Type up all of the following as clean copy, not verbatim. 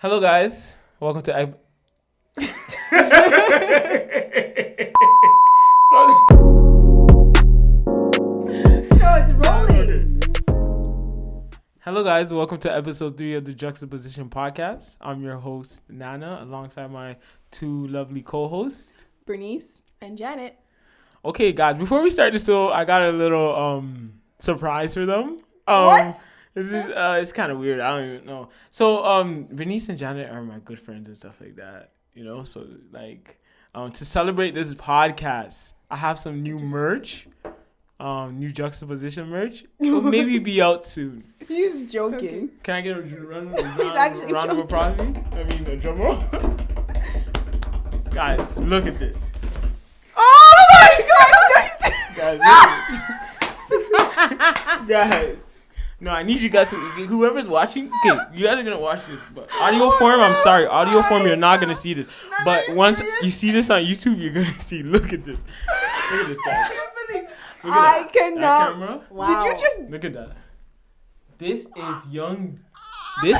Hello, guys. Welcome to. No, it's rolling. Hello, guys. Welcome to episode 3 of the Juxtaposition podcast. I'm your host, Nana, alongside my two lovely co-hosts, Bernice and Janet. Okay, guys. Before we start this show, I got a little surprise for them. What? This is it's kind of weird. I don't even know. So Bernice and Janet are my good friends and stuff like that. You know, so like to celebrate this podcast, I have some new merch. New Juxtaposition merch. It'll maybe be out soon. He's joking. Can I get a round of applause, please? I mean, a drum roll. Guys, look at this. Oh my gosh! Guys. No, I need you guys to, whoever's watching, okay, you guys are going to watch this, but audio form, I'm sorry, audio form, you're not going to see this. But once you see this on YouTube, you're going to see, look at this. Look at this, guys. I cannot. Camera. Wow. Did you just? Look at that. This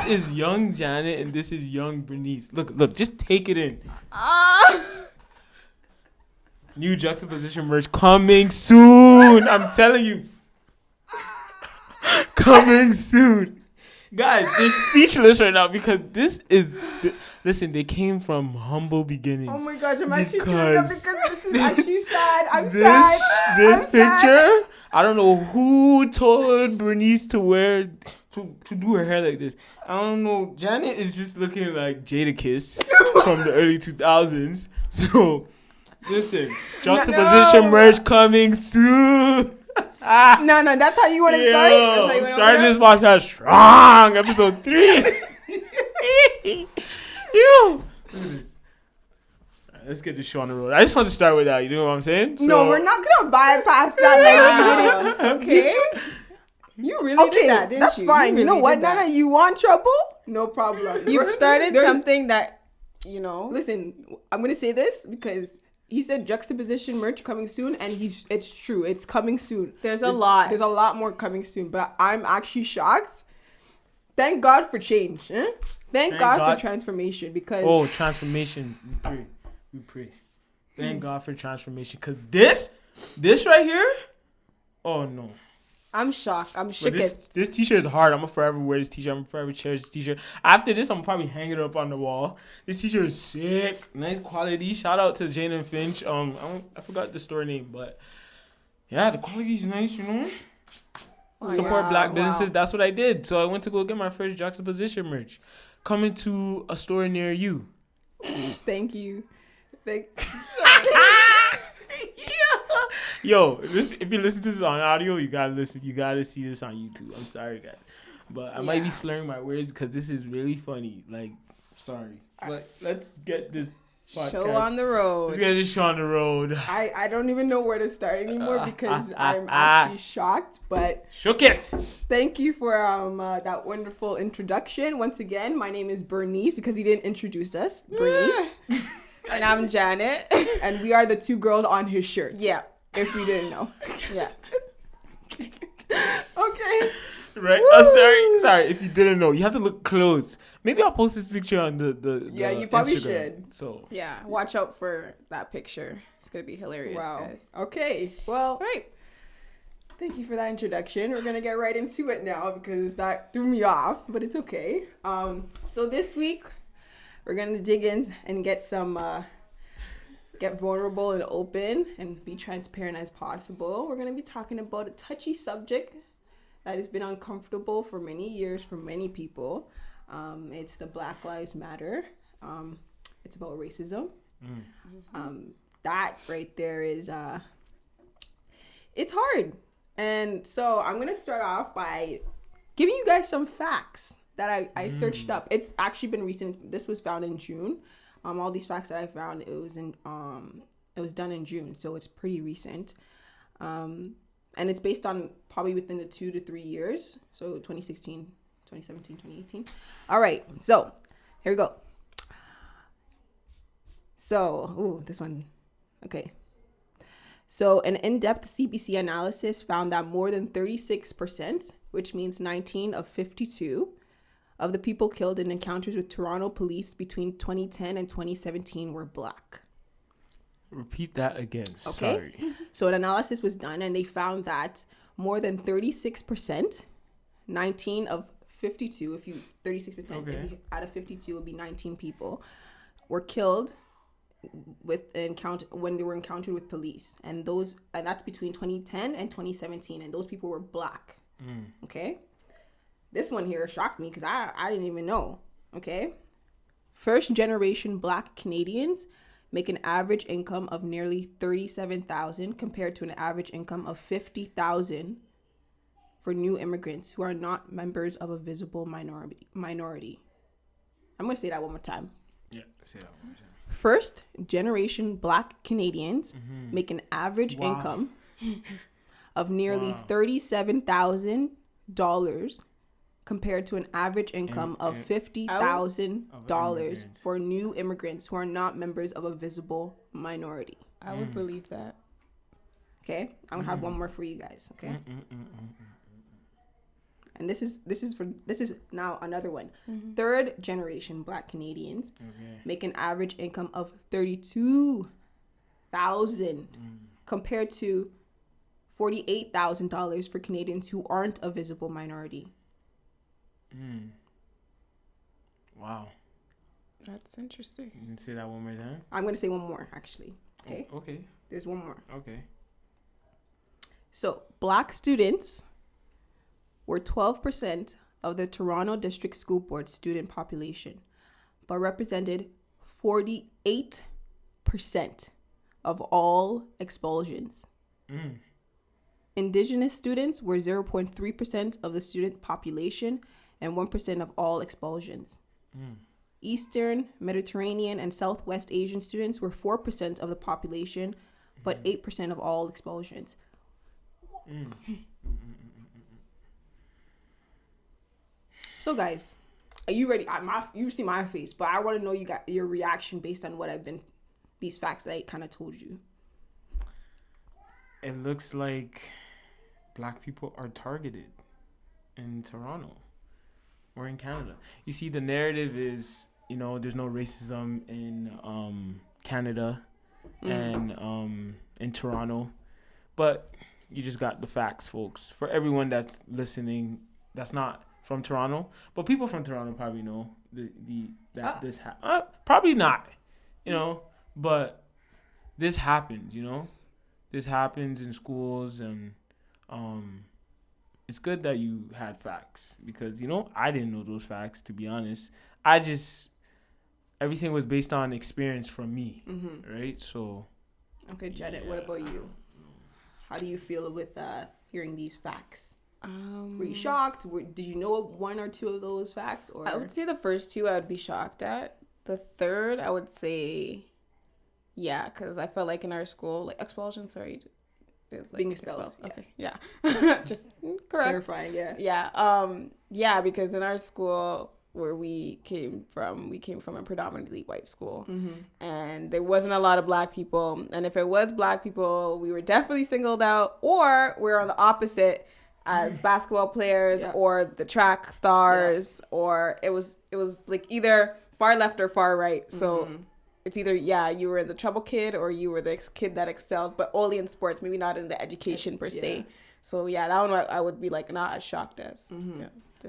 is young Janet, and this is young Bernice. Look, just take it in. New Juxtaposition merch coming soon. I'm telling you. Coming soon. Guys, they're speechless right now because this is... Listen, they came from humble beginnings. Oh my gosh, I'm actually tearing up because this is actually sad. I'm sad. This I'm picture, sad. I don't know who told Bernice to wear... To do her hair like this. I don't know. Janet is just looking like Jadakiss from the early 2000s. So, listen. Juxtaposition merch coming soon. No, that's how you want to start? Starting this podcast strong. Episode 3. Look at this. Right, let's get this show on the road. I just want to start with that. You know what I'm saying? No, we're not going to bypass that. Okay. You really did that, didn't that's you? Fine. You, really you know what, Nana? Nana? You want trouble? No problem. You've started something that, you know. Listen, I'm going to say this because he said Juxtaposition merch coming soon, and it's true. It's coming soon. There's a lot. There's a lot more coming soon, but I'm actually shocked. Thank God for change. Thank God for transformation because... Oh, transformation. We pray. Thank God for transformation because this right here, oh no. I'm shocked. I'm shook. This t-shirt is hard. I'm going to forever wear this t-shirt. I'm going to forever cherish this t-shirt. After this, I'm probably hanging it up on the wall. This t-shirt is sick. Nice quality. Shout out to Jane and Finch. I forgot the store name, but yeah, the quality is nice, you know. Support black businesses. That's what I did. So I went to go get my first Juxtaposition merch. Coming to a store near you. Thank you. Yo, if you listen to this on audio, you gotta listen. You gotta see this on YouTube. I'm sorry, guys, but I might be slurring my words because this is really funny. Like, sorry, but let's get this podcast. Show on the road. Let's get this show on the road. I don't even know where to start anymore because I'm actually shocked. But shooketh. Thank you for that wonderful introduction. Once again, my name is Bernice because he didn't introduce us. Bernice. And I'm Janet. And we are the two girls on his shirt. Yeah. If we didn't know. Yeah. Okay. Right. Sorry. If you didn't know, you have to look close. Maybe I'll post this picture on the yeah, you probably Instagram. should. So yeah, watch out for that picture. It's gonna be hilarious, guys. Okay. Well. All right. Thank you for that introduction. We're gonna get right into it now because that threw me off, but it's okay. So this week we're gonna dig in and get some. Get vulnerable and open and be transparent as possible. We're going to be talking about a touchy subject that has been uncomfortable for many years for many people. It's the Black Lives Matter. It's about racism. That right there is, it's hard. And so I'm going to start off by giving you guys some facts that I searched up. It's actually been recent. This was found in June. All these facts that I found, it was done in June, so it's pretty recent. And it's based on probably within the 2 to 3 years. So 2016, 2017, 2018. All right. So here we go. So, this one. Okay. So an in-depth CBC analysis found that more than 36%, which means 19 of 52, of the people killed in encounters with Toronto police between 2010 and 2017 were black. Repeat that again. Okay. Sorry. So an analysis was done and they found that more than 36%, 19 of 52, if you 36%, Okay. if you, out of 52 would be 19 people, were killed when they were encountered with police, and that's between 2010 and 2017, and those people were black. Okay, this one here shocked me because I didn't even know. Okay, first generation black Canadians make an average income of nearly $37,000 compared to an average income of $50,000 for new immigrants who are not members of a visible minority. I'm gonna say that one more time. Yeah, say that one more time. First generation black Canadians make an average income of nearly $37,000 compared to an average income of $50,000 for new immigrants who are not members of a visible minority. I would believe that. Okay, I'm gonna have one more for you guys. Okay, and this is now another one. Third generation black Canadians make an average income of $32,000 compared to $48,000 for Canadians who aren't a visible minority. Wow. That's interesting. You can say that one more time? I'm going to say one more, actually. Okay? Oh, okay. There's one more. Okay. So, black students were 12% of the Toronto District School Board student population, but represented 48% of all expulsions. Indigenous students were 0.3% of the student population and 1% of all expulsions. Eastern, Mediterranean, and Southwest Asian students were 4% of the population, but 8% of all expulsions. So, guys, are you ready? You see my face, but I want to know you got your reaction based on these facts that I kind of told you. It looks like black people are targeted in Toronto or in Canada. You see, the narrative is, there's no racism in Canada and in Toronto, but you just got the facts, folks. For everyone that's listening, that's not from Toronto, but people from Toronto probably know this probably not, but this happens, This happens in schools, and it's good that you had facts because, I didn't know those facts, to be honest. Everything was based on experience from me, right? So. Okay, Janet, what about you? How do you feel with hearing these facts? Were you shocked? Did you know one or two of those facts? Or I would say the first two I would be shocked at. The third, I would say, yeah, because I felt like in our school, like expulsion, is like being expelled. Okay, yeah. Just correct. Clarifying, yeah. Yeah, because in our school where we came from a predominantly white school, and there wasn't a lot of black people. And if it was black people, we were definitely singled out, or we're on the opposite as basketball players or the track stars, or it was like either far left or far right. So it's either, you were the trouble kid or you were the kid that excelled, but only in sports, maybe not in the education per se. So that one I would be like not as shocked as.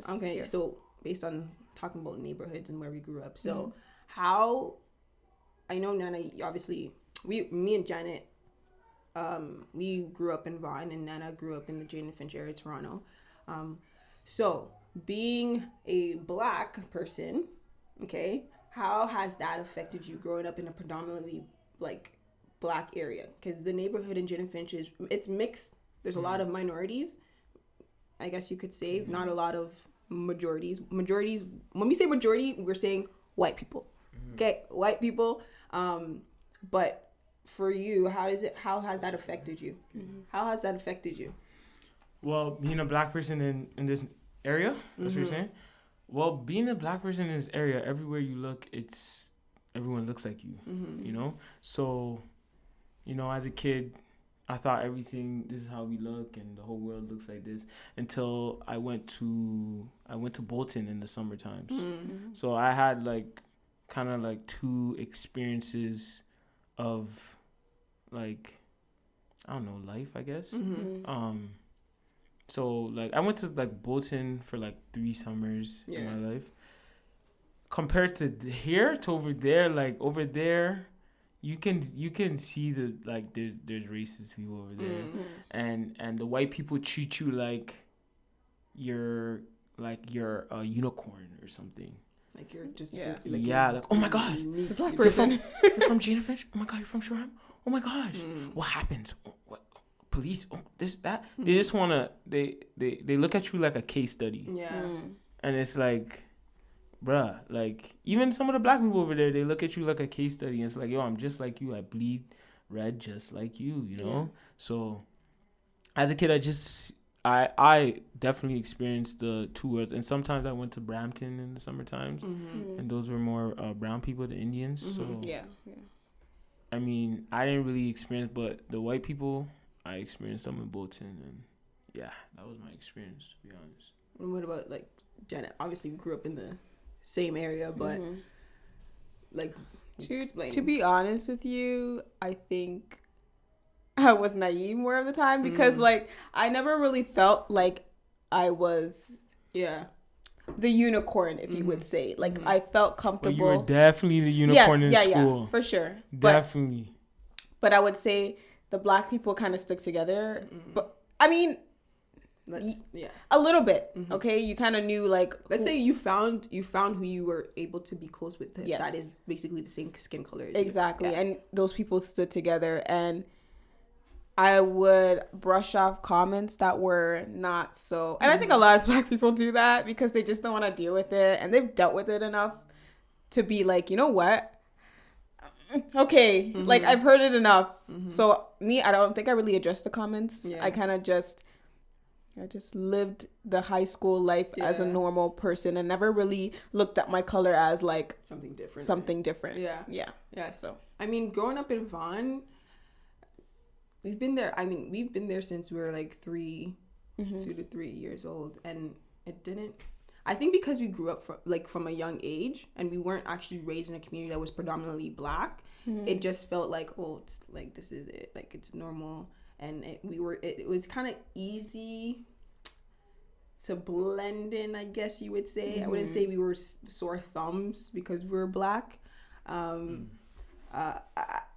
Okay, so based on talking about neighborhoods and where we grew up, so how, I know Nana, obviously, me and Janet, we grew up in Vaughan, and Nana grew up in the Jane and Finch area, Toronto. So being a black person, okay, how has that affected you growing up in a predominantly black area? Because the neighborhood in Jane and Finch it's mixed. There's a lot of minorities, I guess you could say, not a lot of majorities. When we say majority, we're saying white people. Okay, white people. But for you, how has that affected you? How has that affected you? Well, being a black person in this area, that's what you're saying? Well, being a black person in this area, everywhere you look, everyone looks like you, So, as a kid, I thought this is how we look and the whole world looks like this until I went to Bolton in the summer times. So I had like kind of like two experiences of like, I don't know, life, I guess. So like I went to like Bolton for like 3 summers in my life. Compared to here to over there, like over there, you can see the like there's racist people over there, and the white people treat you like you're a unicorn or something. Like you're just like oh my gosh, it's a black person. You're from Jane and Finch. Oh my god, you're from Shoreham. Oh my gosh, what happens? What police? Oh, this that. They just wanna they look at you like a case study. And it's like, bruh, like even some of the black people over there, they look at you like a case study. And it's like, yo, I'm just like you. I bleed red just like you, you know? So as a kid, I definitely experienced the two worlds. And sometimes I went to Brampton in the summer times. And those were more brown people, the Indians. So I mean, I didn't really experience, but the white people, I experienced them in Bolton. And yeah, that was my experience, to be honest. And what about like Janet? Obviously, we grew up in the same area, but like to be honest with you, I think I was naive more of the time because like I never really felt like I was the unicorn, if you would say. Like I felt comfortable. But you were definitely the unicorn in school. Yeah, for sure. Definitely. But I would say the black people kind of stuck together. But I mean, a little bit. Okay, you kind of knew like. Let's say you found who you were able to be close with. Yes. That is basically the same skin color as exactly, you. And those people stood together, and I would brush off comments that were not so. And I think a lot of black people do that because they just don't want to deal with it, and they've dealt with it enough to be like, you know what? Okay, like I've heard it enough. So me, I don't think I really addressed the comments. I kind of just lived the high school life as a normal person and never really looked at my color as like something different. Yeah. So I mean, growing up in Vaughan, we've been there. I mean, we've been there since we were like 2 to 3 years old, and it didn't. I think because we grew up from a young age and we weren't actually raised in a community that was predominantly black, it just felt like, oh, it's like this is it, like it's normal. And it was kind of easy to blend in, I guess you would say. I wouldn't say we were sore thumbs because we were black.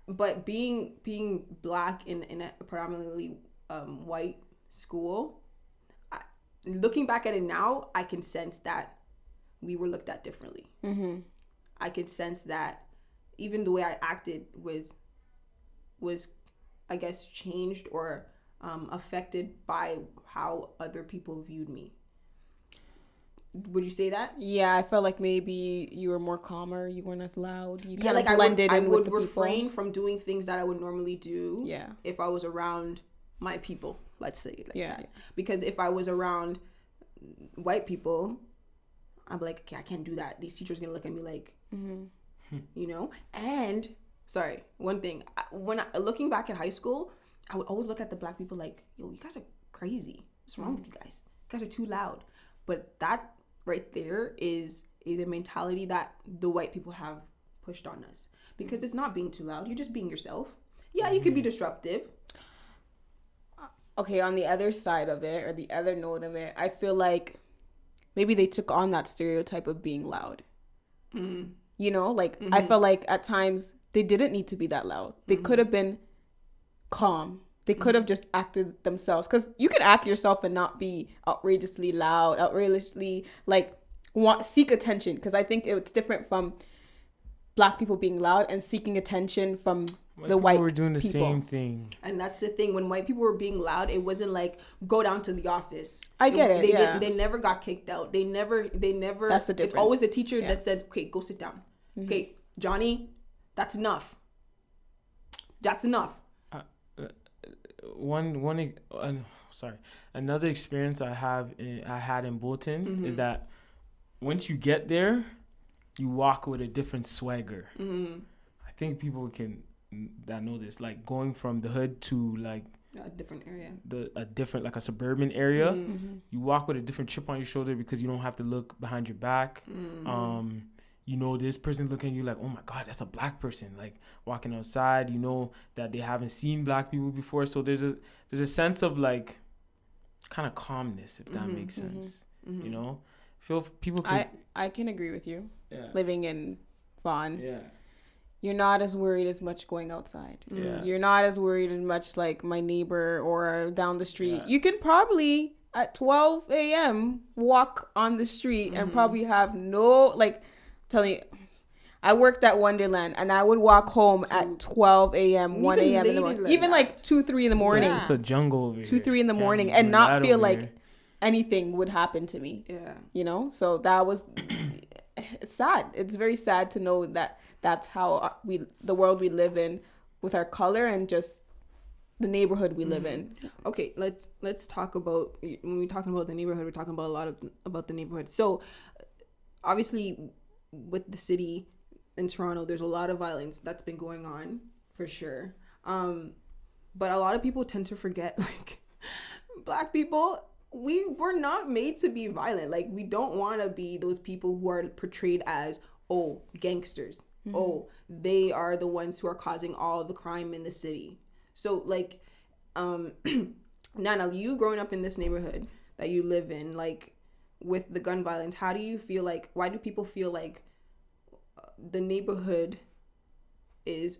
But being black in a predominantly white school, looking back at it now, I can sense that we were looked at differently. I can sense that even the way I acted was I guess changed or affected by how other people viewed me. Would you say that? Yeah, I felt like maybe you were more calmer. You weren't as loud. You kind like of blended in with the people. I would refrain from doing things that I would normally do. Yeah. If I was around my people, let's say it like that. Yeah. Because if I was around white people, I'd be like, okay, I can't do that. These teachers are gonna look at me like, you know. And sorry, one thing. Looking back at high school, I would always look at the black people like, yo, you guys are crazy. What's wrong with you guys? You guys are too loud. But that right there is a mentality that the white people have pushed on us. Because it's not being too loud. You're just being yourself. Yeah, you could be disruptive. Okay, on the other side of it, or the other note of it, I feel like maybe they took on that stereotype of being loud. You know, like, I felt like at times they didn't need to be that loud. They could have been calm. They could have just acted themselves. Because you can act yourself and not be outrageously loud, outrageously, like, seek attention. Because I think it's different from black people being loud and seeking attention from the white people. We're doing the same thing. And that's the thing. When white people were being loud, it wasn't like, go down to the office. I get it, They never got kicked out. They never. That's the difference. It's always a teacher that says, okay, go sit down. Okay, Johnny, that's enough. That's enough. Another experience I had in Bolton is that once you get there, you walk with a different swagger. I think people that know this, like going from the hood to like A different area. A different, like a suburban area. You walk with a different chip on your shoulder because you don't have to look behind your back. You know, this person looking at you like, oh my God, that's a black person. Like walking outside, you know that they haven't seen black people before. So there's a sense of like kind of calmness, if that makes sense. You know, feel people. I can agree with you. Yeah. Living in Vaughan. Yeah. You're not as worried as much going outside. Yeah. You're not as worried as much like my neighbor or down the street. Yeah. You can probably at 12 a.m. walk on the street and probably have no, like, telling you, I worked at Wonderland and I would walk home at 12 a.m., 1 a.m. in the morning. Even like 2, 3 in the morning. It's a jungle over 2, 3 in the here. morning and not feel like here. anything would happen to me. Yeah. You know? So that was, it's sad. It's very sad to know that that's how the world we live in with our color and just the neighborhood we live in. Okay, let's talk about, when we're talking about the neighborhood, we're talking about a lot about the neighborhood. So obviously with the city in Toronto, there's a lot of violence that's been going on for sure. But a lot of people tend to forget, like, black people, we were not made to be violent. Like, we don't want to be those people who are portrayed as, oh, gangsters. Oh, they are the ones who are causing all the crime in the city. So, like, Nana, you growing up in this neighborhood that you live in, like, with the gun violence, how do you feel like, why do people feel like the neighborhood is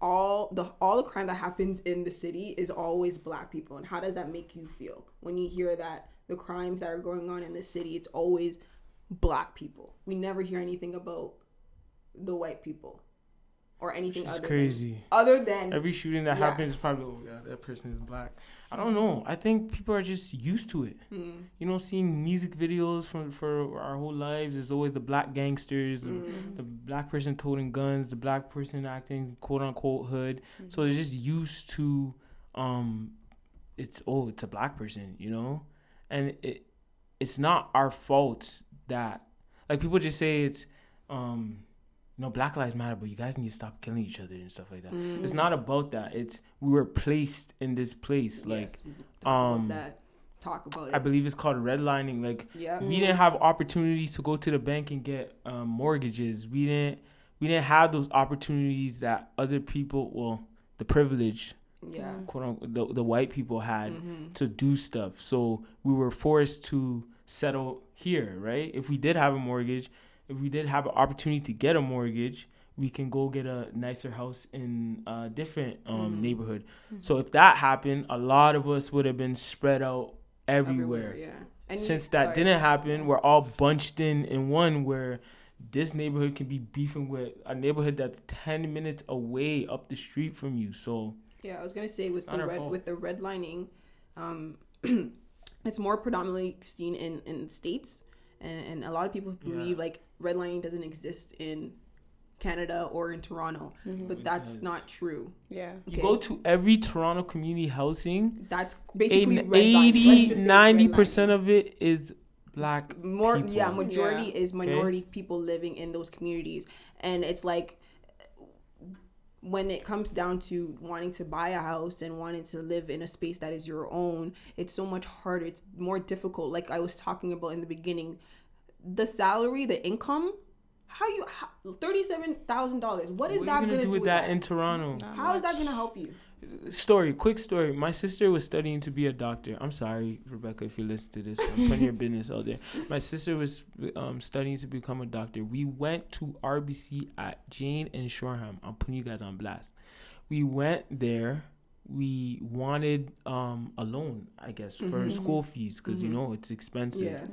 all the crime that happens in the city is always black people? And how does that make you feel when you hear that the crimes that are going on in the city, it's always black people? We never hear anything about the white people or anything other than every shooting that happens is probably, oh yeah, that person is black. I don't know. I think people are just used to it. You know, seeing music videos for our whole lives, there's always the black gangsters, the black person toting guns, the black person acting quote unquote hood. So they're just used to it's a black person, you know? And it's not our fault that, like, people just say it's Black Lives Matter, but you guys need to stop killing each other and stuff like that. It's not about that. It's we were placed in this place. Yes, like, talk about it. I believe it's called redlining. Like, we didn't have opportunities to go to the bank and get mortgages. We didn't have those opportunities that other people, well, the privilege, quote unquote, the white people had to do stuff. So we were forced to settle here, right? If we did have a mortgage, if we did have an opportunity to get a mortgage, we can go get a nicer house in a different neighborhood. So if that happened, a lot of us would have been spread out everywhere. And since that didn't happen, we're all bunched in one where this neighborhood can be beefing with a neighborhood that's 10 minutes away up the street from you. So I was gonna say with the redlining, it's more predominantly seen in states. And a lot of people believe like redlining doesn't exist in Canada or in Toronto, but that's not true. Yeah, you go to every Toronto community housing. That's basically 80-90% of it is black people. Majority is minority people living in those communities, and it's like when it comes down to wanting to buy a house and wanting to live in a space that is your own, it's so much harder. It's more difficult. Like I was talking about in the beginning, the salary, the income, $37,000. What is that going to do with that in Toronto? How is that going to help you? Quick story. My sister was studying to be a doctor. I'm sorry, Rebecca, if you listen to this. I'm putting your business out there. My sister was studying to become a doctor. We went to RBC at Jane and Shoreham. I'm putting you guys on blast. We went there. We wanted a loan, I guess, for school fees because, you know, it's expensive. Yeah.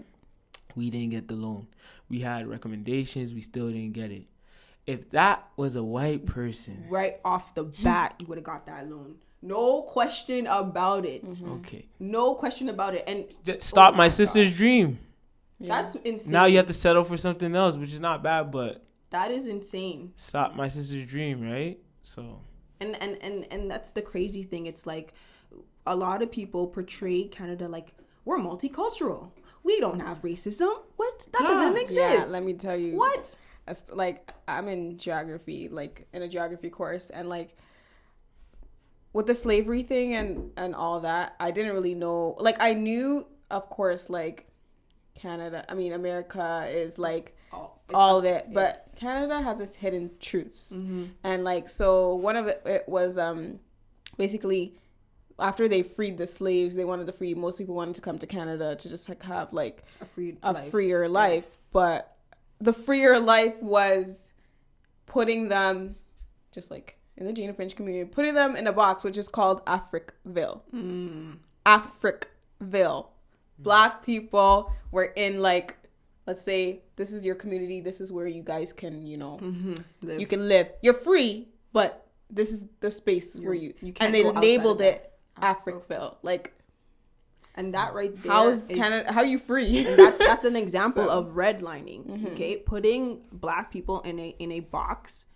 We didn't get the loan. We had recommendations. We still didn't get it. If that was a white person, right off the bat, you would have got that loan. No question about it. Okay. No question about it. And stop my sister's dream. That's insane. Now you have to settle for something else, which is not bad, but that is insane. Stop my sister's dream, right? So. And that's the crazy thing. It's like a lot of people portray Canada like we're multicultural. We don't have racism. What? That doesn't exist. Yeah, let me tell you. What? That's like I'm in geography, like in a geography course, and like with the slavery thing and all that, I didn't really know. Like, I knew, of course, like, America is, like, all of it. Yeah. But Canada has its hidden truths. Mm-hmm. And, like, so one of it was basically after they freed the slaves, they wanted to free, most people wanted to come to Canada to just, like, have, like, a freer life. Yeah. But the freer life was putting them, just like in the Jane and Finch community, putting them in a box, which is called Africville. Africville. Black people were in, like, let's say this is your community, this is where you guys can, you know, you can live. You're free, but this is the space where you can't. And they labeled it Africville. Like, and that right there, how are you free? And that's an example of redlining. Okay, putting Black people in a box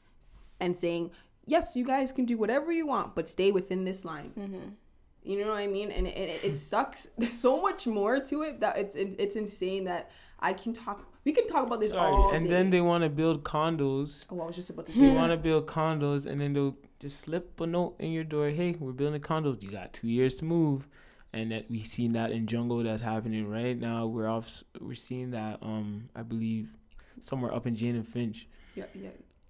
and saying, yes, you guys can do whatever you want, but stay within this line. You know what I mean? And it sucks. There's so much more to it that it's insane that we can talk about this all day. And then they want to build condos. Oh, I was just about to say They want to build condos, and then they'll just slip a note in your door. Hey, we're building condos. You got 2 years to move. And that we seen that in Jungle that's happening right now. We're seeing that I believe somewhere up in Jane and Finch. Yeah.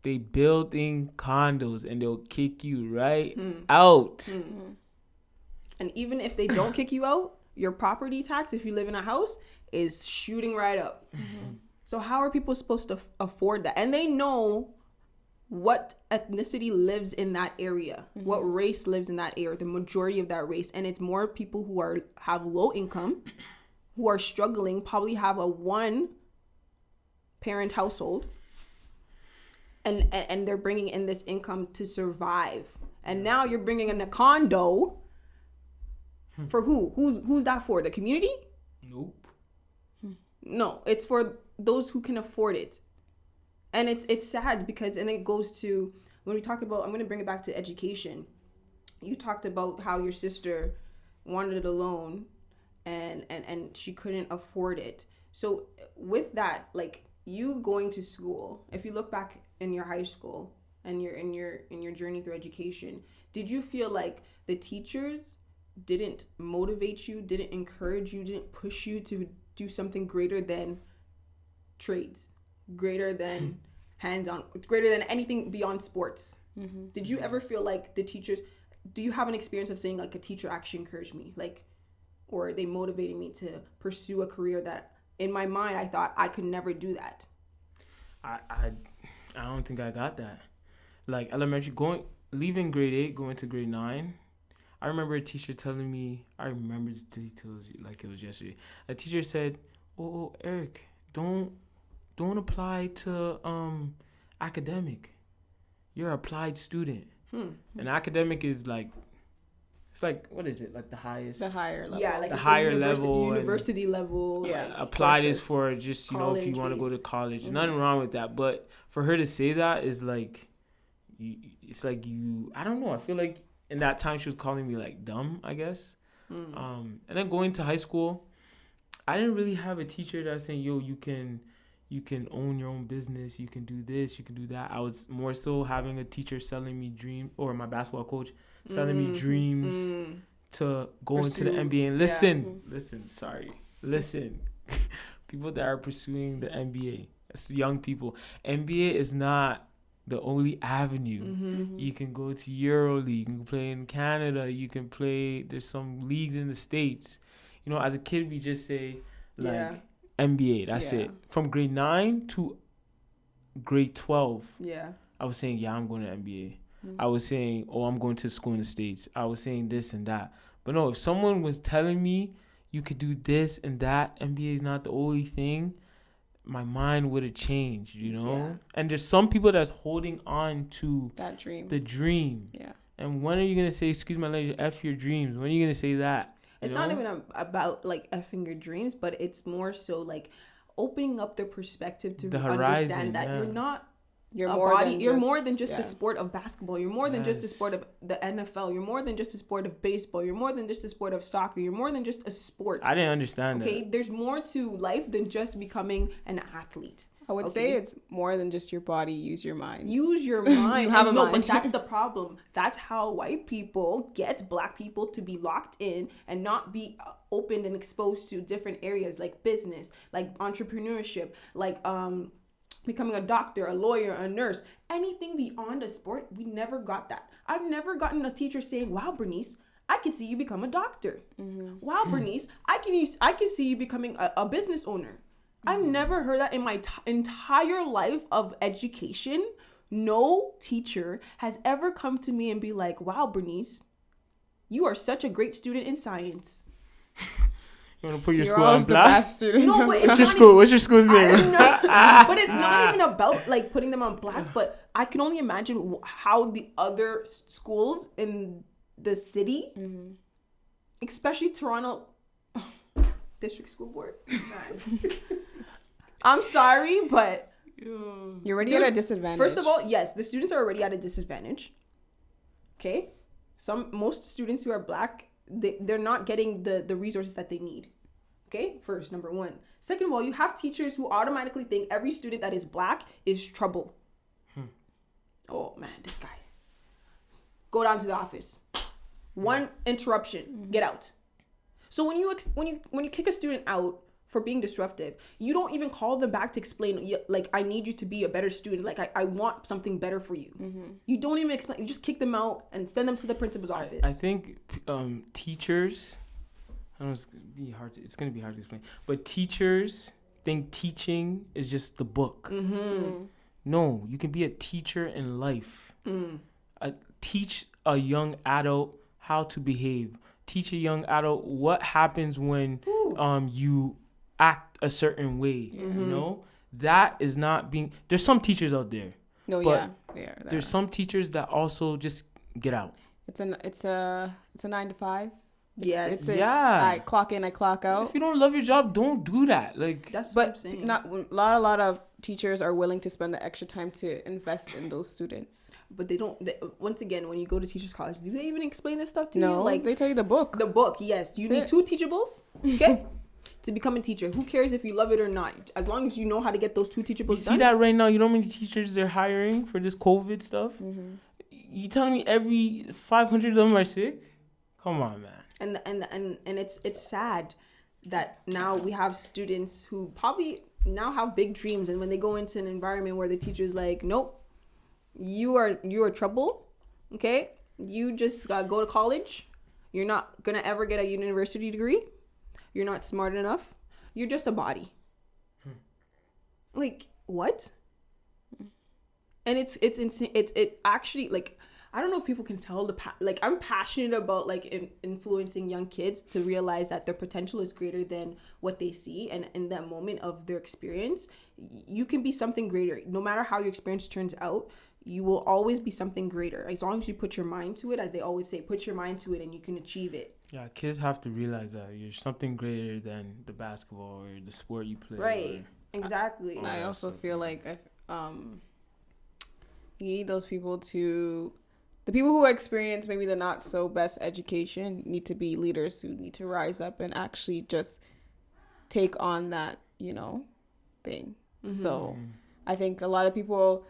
They building condos and they'll kick you right out. And even if they don't kick you out, your property tax, if you live in a house, is shooting right up. So how are people supposed to afford that? And they know what ethnicity lives in that area, what race lives in that area, the majority of that race. And it's more people who have low income, who are struggling, probably have a 1-parent household, and they're bringing in this income to survive. And now you're bringing in a condo for who? Who's that for? The community? Nope. No, it's for those who can afford it. And it's sad because, and it goes to, when we talk about, I'm going to bring it back to education. You talked about how your sister wanted a loan and she couldn't afford it. So with that, like, you going to school, if you look back in your high school and you're in your journey through education, did you feel like the teachers didn't motivate you, didn't encourage you, didn't push you to do something greater than trades, greater than hands-on, greater than anything beyond sports? Did you ever feel like the teachers, do you have an experience of saying, like, a teacher actually encouraged me, like, or they motivated me to pursue a career that in my mind I thought I could never do that? I don't think I got that. Like, elementary, leaving grade 8, going to grade 9, I remember a teacher telling me, I remember the details like it was yesterday. A teacher said, "Oh, Eric, don't apply to academic. You're an applied student." And academic is like, it's like, what is it? Like the higher level. Yeah, like the higher level. University level. Yeah. Like, applied is for just, you know, if you want to go to college. Nothing wrong with that. But for her to say that is like, it's like I don't know. I feel like in that time she was calling me like dumb, I guess. And then going to high school, I didn't really have a teacher that was saying, yo, you can own your own business, you can do this, you can do that. I was more so having a teacher selling me dreams, or my basketball coach selling me dreams to go into the NBA. And listen, people that are pursuing the NBA, it's young people. NBA is not the only avenue. You can go to EuroLeague, you can play in Canada, you can play, there's some leagues in the States. You know, as a kid, we just say, like, NBA, that's it. From grade 9 to grade 12, I was saying, I'm going to NBA. I was saying, I'm going to school in the States. I was saying this and that. But no, if someone was telling me you could do this and that, NBA is not the only thing, my mind would have changed, you know? Yeah. And there's some people that's holding on to that dream. The dream. Yeah. And when are you going to say, excuse my language, F your dreams? When are you going to say that? It's not even about, like, effing your dreams, but it's more so, like, opening up the perspective to understand that you're not you're more than just the sport of basketball. You're more than just the sport of the NFL. You're more than just the sport of baseball. You're more than just the sport of soccer. You're more than just a sport. I didn't understand that. Okay, there's more to life than just becoming an athlete. I would say it's more than just your body. Use your mind. Use your mind. You have a mind. But that's the problem. That's how white people get black people to be locked in and not be opened and exposed to different areas like business, like entrepreneurship, like becoming a doctor, a lawyer, a nurse, anything beyond a sport. We never got that. I've never gotten a teacher saying, "Wow, Bernice, I can see you become a doctor. Wow, Bernice, I can see you becoming a business owner." I've never heard that in my entire life of education. No teacher has ever come to me and be like, "Wow, Bernice, you are such a great student in science." You want to put your school on blast? No, but what's your school? What's your school's name? But it's not even about like putting them on blast. But I can only imagine how the other schools in the city, especially Toronto District School Board. I'm sorry, but you're already at a disadvantage. First of all, yes, the students are already at a disadvantage. Okay, most students who are black, they're not getting the resources that they need. Okay, first, number one. Second of all, you have teachers who automatically think every student that is black is trouble. Oh man, this guy. Go down to the office. One interruption, get out. So when you kick a student out for being disruptive, you don't even call them back to explain, like, I need you to be a better student. Like, I want something better for you. You don't even explain. You just kick them out and send them to the principal's office. I think teachers, I don't know, it's going to be hard to explain, but teachers think teaching is just the book. No, you can be a teacher in life. Teach a young adult how to behave. Teach a young adult what happens when you act a certain way. You know, that is not being. There's some teachers out there. No, yeah, yeah. There's some teachers that also just get out. It's a 9 to 5. Yes. I clock in, I clock out. If you don't love your job, don't do that. Like, that's what I'm saying. Not a lot of teachers are willing to spend the extra time to invest in those students. But they don't. Once again, when you go to teachers' college, do they even explain this stuff to you? No, like they tell you the book. The book, yes. You need 2 teachables, okay, to become a teacher. Who cares if you love it or not? As long as you know how to get those 2 teachables done. See that right now? You know how many teachers they're hiring for this COVID stuff? You telling me every 500 of them are sick? Come on, man. And it's sad that now we have students who probably now have big dreams, and when they go into an environment where the teacher's like, "Nope, you are trouble, okay? You just gotta go to college. You're not gonna ever get a university degree. You're not smart enough. You're just a body." Like, what? And it's insane. It actually, like, I don't know if people can tell like, I'm passionate about like influencing young kids to realize that their potential is greater than what they see, and in that moment of their experience, you can be something greater. No matter how your experience turns out, you will always be something greater as long as you put your mind to it. As they always say, put your mind to it and you can achieve it. Yeah, kids have to realize that you're something greater than the basketball or the sport you play. Right. Exactly. I also feel like you need those people to. The people who experience maybe the not so best education need to be leaders who need to rise up and actually just take on that, thing. So I think a lot of people,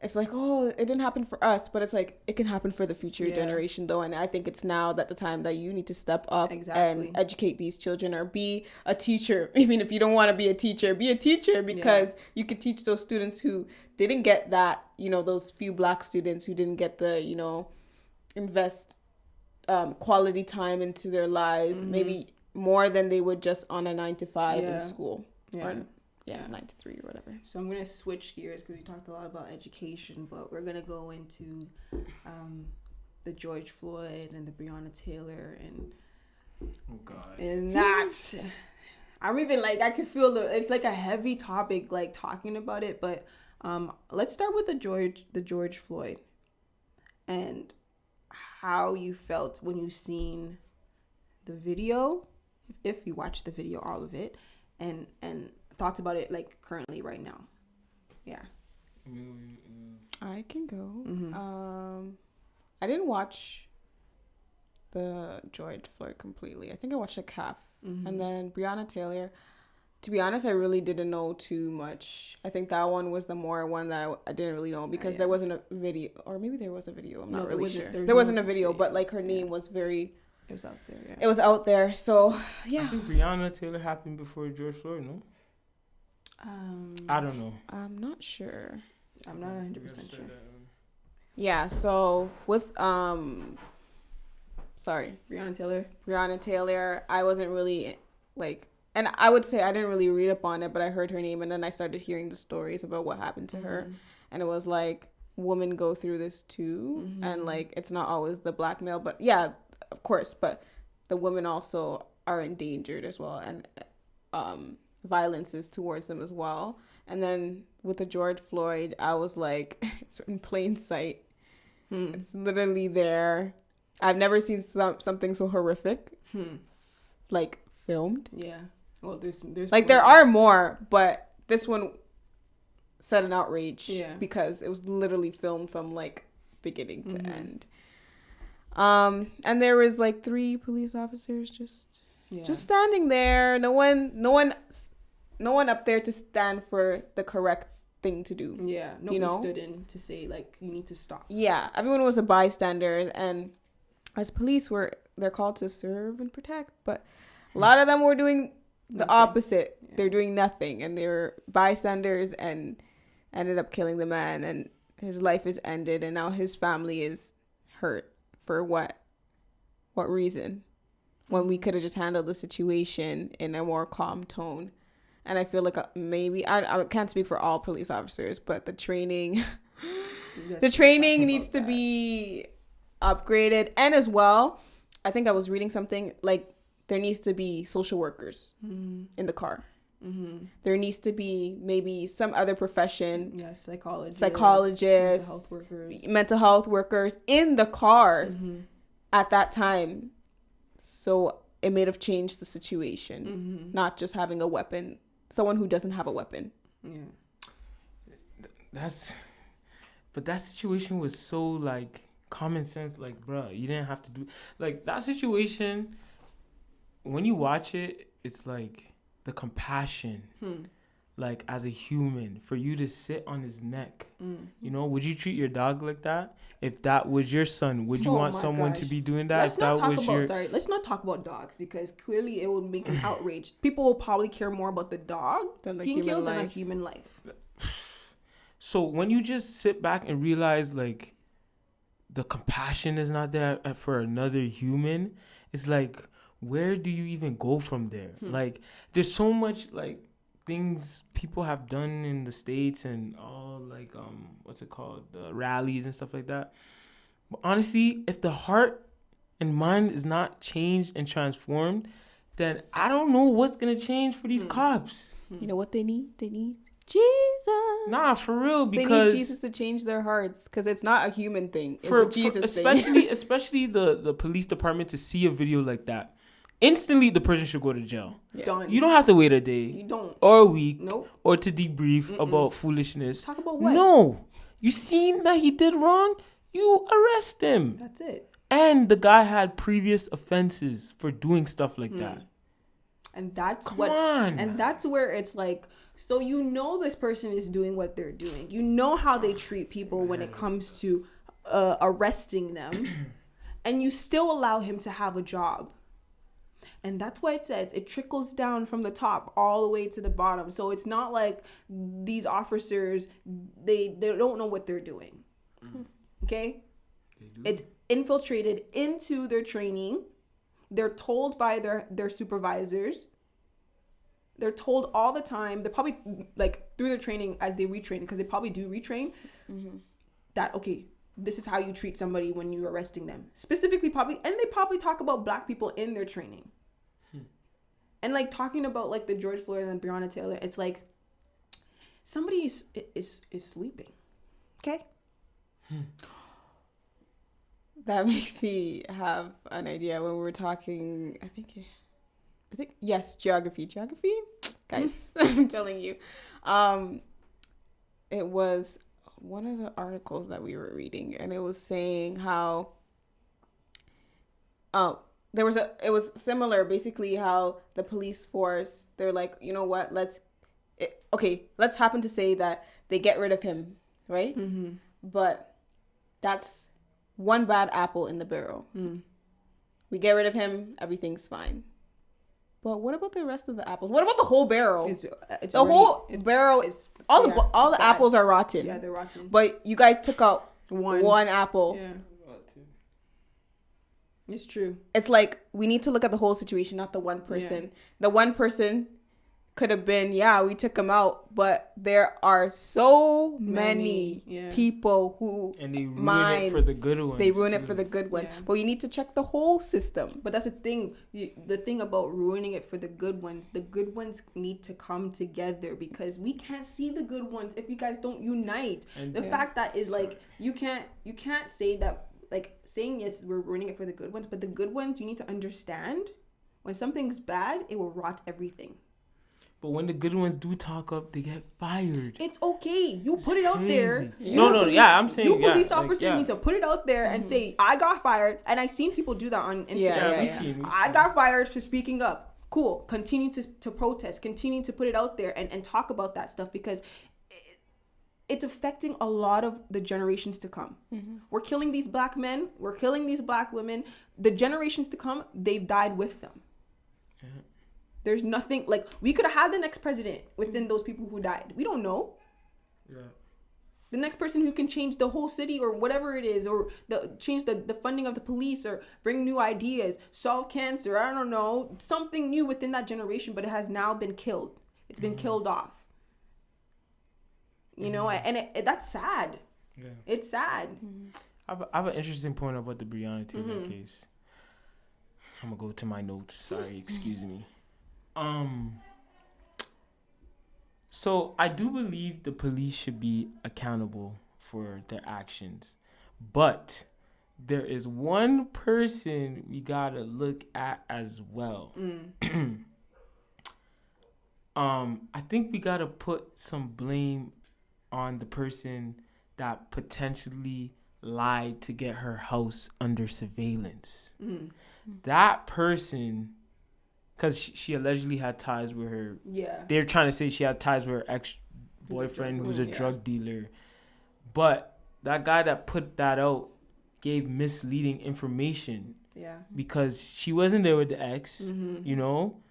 it's like, oh, it didn't happen for us, but it's like, it can happen for the future generation though. And I think it's now that the time that you need to step up and educate these children, or be a teacher. Even if you don't want to be a teacher, because you could teach those students who didn't get that, those few black students who didn't get the, invest quality time into their lives, maybe more than they would just on a 9 to 5 in school. Or, 9 to 3 or whatever. So I'm going to switch gears because we talked a lot about education, but we're going to go into the George Floyd and the Breonna Taylor and oh God. And that I'm even like, I can feel it's like a heavy topic, like talking about it, but let's start with the George Floyd and how you felt when you seen the video, if you watched the video, all of it, and thoughts about it like currently right now. Yeah. I can go. I didn't watch the George Floyd completely. I think I watched like half. And then Breonna Taylor, To be honest, I really didn't know too much. I think that one was the more one that I didn't really know because there wasn't a video, or maybe there was a video. I'm not really sure. There wasn't a video, but like her name was very. It was out there. Yeah. It was out there. So yeah. I think Breonna Taylor happened before George Floyd. No. I don't know. I'm not sure. I'm not 100% sure. Yeah. So with Breonna Taylor. I wasn't really like. And I would say I didn't really read up on it, but I heard her name, and then I started hearing the stories about what happened to her. And it was like, women go through this too. And like, it's not always the black male, but yeah, of course, but the women also are endangered as well. And violence is towards them as well. And then with the George Floyd, I was like, it's in plain sight. It's literally there. I've never seen something so horrific, like filmed. Yeah. Well, there's like there are more, but this one set an outrage because it was literally filmed from like beginning to end. And there was like 3 police officers just standing there. No one up there to stand for the correct thing to do. Yeah, nobody stood in to say like you need to stop. Yeah, everyone was a bystander, and as police they're called to serve and protect, but a lot of them were doing the opposite. Yeah. They're doing nothing, and they were bystanders and ended up killing the man, and his life is ended, and now his family is hurt for what reason? When we could have just handled the situation in a more calm tone. And I feel like maybe I can't speak for all police officers, but the training needs to be upgraded, and as well, I think I was reading something like. There needs to be social workers in the car. There needs to be maybe some other profession. Yeah, psychologists, mental health workers in the car at that time. So it may have changed the situation, not just having a weapon. Someone who doesn't have a weapon. Yeah. But that situation was so like common sense. Like, bruh, you didn't have to do like that situation. When you watch it, it's like the compassion, like as a human, for you to sit on his neck. You know, would you treat your dog like that? If that was your son, would you want someone to be doing that? Let's not talk about dogs, because clearly it would make an outrage. People will probably care more about the dog being killed than a human life. So when you just sit back and realize like the compassion is not there for another human, it's like, where do you even go from there? Like, there's so much like things people have done in the States and all like what's it called, the rallies and stuff like that. But honestly, if the heart and mind is not changed and transformed, then I don't know what's gonna change for these cops. You know what they need? They need Jesus. Nah, for real, because they need Jesus to change their hearts, because it's not a human thing. It's a Jesus thing. Especially the police department to see a video like that. Instantly, the person should go to jail. Done. You don't have to wait a day. You don't. Or a week. Nope. Or to debrief about foolishness. Talk about what? No. You seen that he did wrong? You arrest him. That's it. And the guy had previous offenses for doing stuff like that. And that's that's where it's like, so you know this person is doing what they're doing. You know how they treat people when it comes to arresting them. And you still allow him to have a job. And that's why it says it trickles down from the top all the way to the bottom. So it's not like these officers, they don't know what they're doing. Okay? It's infiltrated into their training. They're told by their supervisors. They're told all the time. They're probably like through their training as they retrain, because they probably do retrain, that, okay, this is how you treat somebody when you're arresting them. Specifically, they probably talk about black people in their training. And like talking about like the George Floyd and Breonna Taylor, it's like somebody is sleeping. Okay? That makes me have an idea when we were talking, I think yes, geography. Guys, I'm telling you. It was one of the articles that we were reading, and it was saying how it was similar, basically, how the police force, they're like, you know what, let's happen to say that they get rid of him, right? Mm-hmm. But that's one bad apple in the barrel. We get rid of him, everything's fine. But what about the rest of the apples? What about the whole barrel? Barrel is all the apples are rotten. Yeah, they're rotten. But you guys took out one apple. Yeah. It's true. It's like we need to look at the whole situation, not the one person. Yeah. The one person could have been, we took him out, but there are so many people who and they ruin it for the good ones. They ruin it for the good ones. But you need to check the whole system. But that's the thing. The thing about ruining it for the good ones need to come together, because we can't see the good ones if you guys don't unite. And the fact that is like you can't say that, like, saying yes, we're ruining it for the good ones, but the good ones, you need to understand when something's bad, it will rot everything. But when the good ones do talk up, they get fired. It's okay. You put it out there. I'm saying you police officers need to put it out there and say, I got fired. And I've seen people do that on Instagram. I got fired for speaking up. Cool. Continue to protest. Continue to put it out there and talk about that stuff, because it's affecting a lot of the generations to come. Mm-hmm. We're killing these black men. We're killing these black women. The generations to come, they've died with them. Yeah. There's nothing, like, we could have had the next president within those people who died. We don't know. Yeah. The next person who can change the whole city or whatever it is, or change the funding of the police, or bring new ideas, solve cancer, I don't know, something new within that generation, but it has now been killed. It's been killed off. You know, and that's sad. Yeah. It's sad. I have an interesting point about the Breonna Taylor case. I'm going to go to my notes. Sorry, excuse me. So I do believe the police should be accountable for their actions, but there is one person we gotta look at as well. I think we gotta put some blame on the person that potentially lied to get her house under surveillance. That person, because she allegedly had ties with her. Yeah. They're trying to say she had ties with her ex-boyfriend who's a drug dealer. But that guy that put that out gave misleading information. Yeah. Because she wasn't there with the ex, you know?